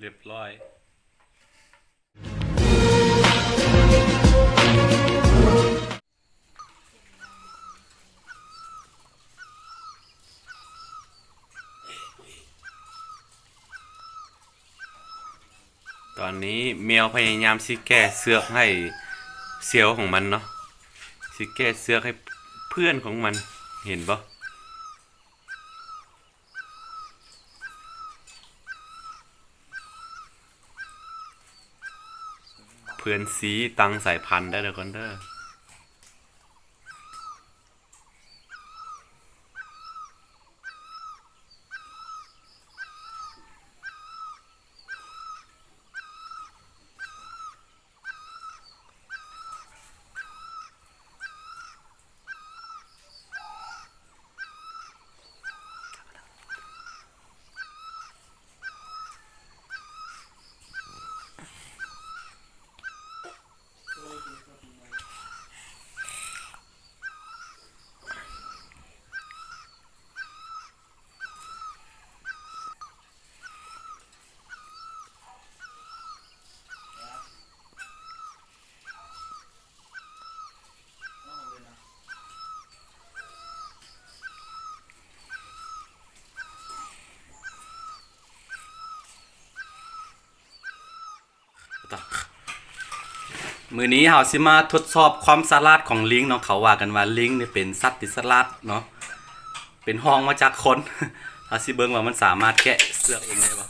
เรียบร้อยตอนนี้แมวพยายามสิแก้เสือกให้เซียวของมันเนาะสิแก้เสือกให้เพื่อนของมันเห็นปะเพื่อนสีตังสายพันธุ์ได้เลยคนเด้อมื้อนี้เฮาสิมาทดสอบความสลาดของลิงเนาะเขาว่ากันว่าลิงนี่เป็นสัตว์ที่ฉลาดเนาะเป็นห้องมาจากคน เฮาสิเบิ่งว่ามันสามารถแกะเสือกเองได้บ่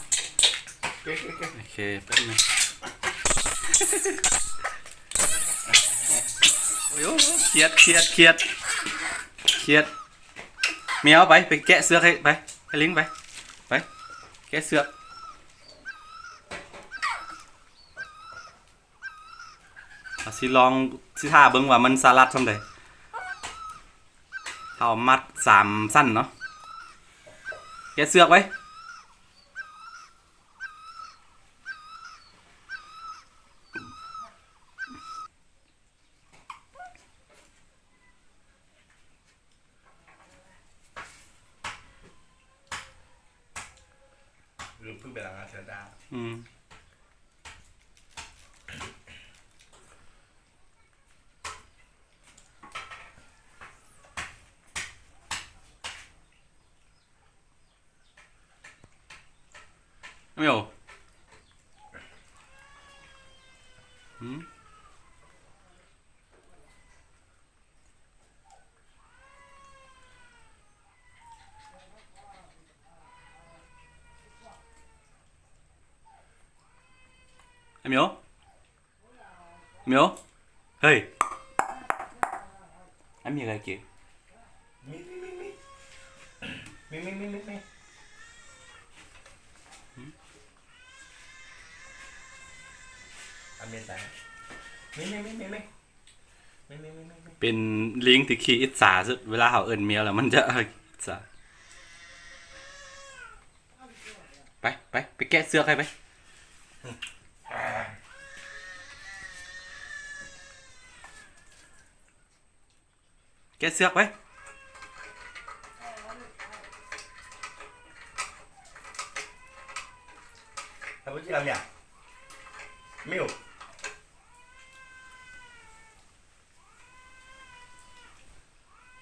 โอเคแป๊บนึงโอ้ยเครียดแมวไปแกะเสือกให้ลิงไปแกะเสือกสิลองสิท่าเบิ่งว่ามันสลัดซำใดเอามัด3สั้นเนาะแกะเสือกไว้หรือเพิ่งไปหลังอาเซนดาไม่เอาไอ้เหมียวเฮ้ยไอ้มีอะไรเกี่ยวมีอันเมนตายมีเป็นลิงที่ขี้อิจฉาสุดเวลาเขาเอิ้นเมียแล้วมันจะอิจฉาไปแกะเสื้อใครไปแกะเสื้อไปทำไมที่เราเนี่ยมิว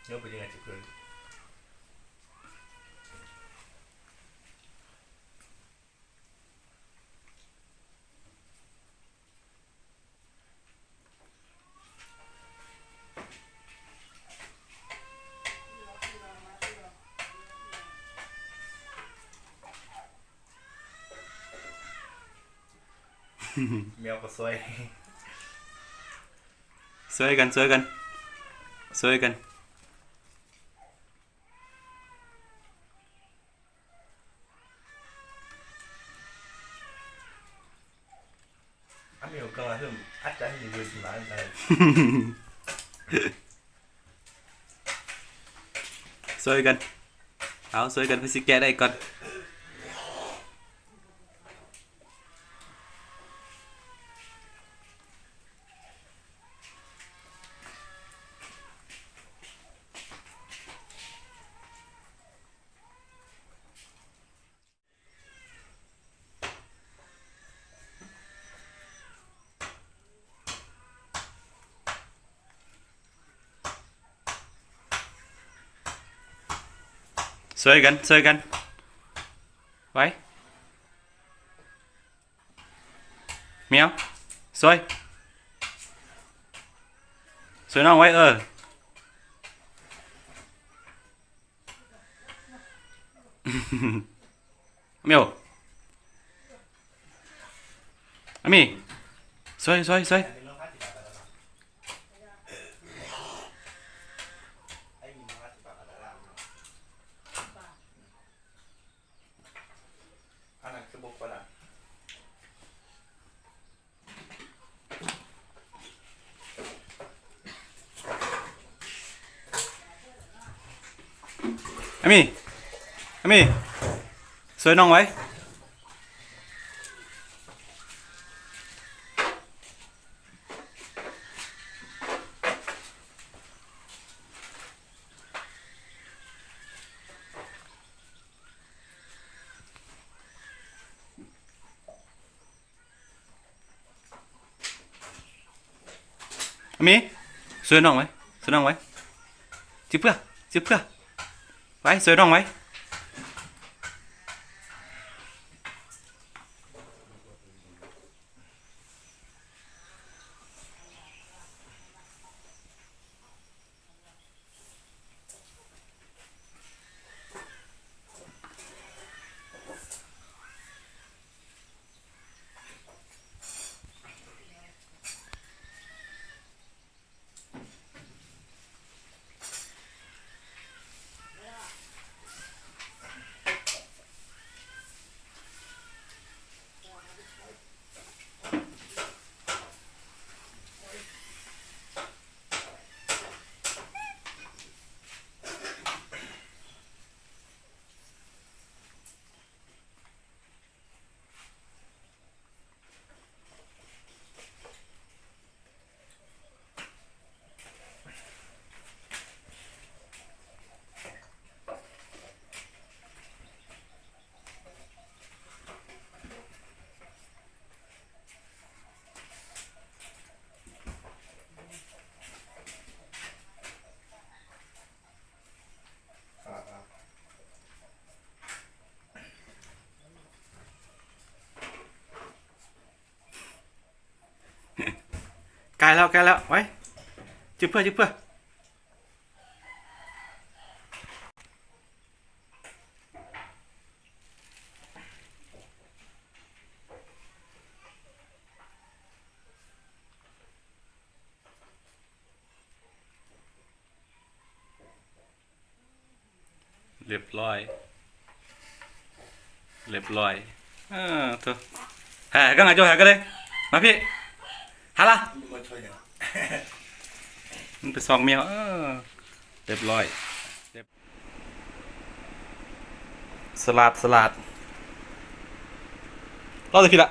เดี๋ยวไปยังไงจะเกินแมวก็ซวยช่วยกันแมวก็มาเพิ่มอัดใจให้ยืนสมาร์ทได้ช่วยกันช่วยกันเพื่อสิแกะได้ก่อน ช่วยกันช่วยกันไว้เมียวช่วยช่วยน้องไว้เมียวอามีช่วยช่วยช่วย อันนั้นคือบุกไปละ อามีอามีช่วยน้องไว้อามีช่วยน้องไว้ช่วยน้องไว้จิบเพื่อจิบเพื่อไว้ช่วยน้องไว้ใกล้แล้วใกล้แล้วไว้จิบเพื่อจิบเพื่อเรียบร้อยเรียบร้อยเถอะแห่ก็ไงโจแห่ก็เลยมาพี่ฮะล่ะ มาช่วยเนี่ย มันไปซองเมียวเรียบร้อยสลัดรอดเลยพี่ละ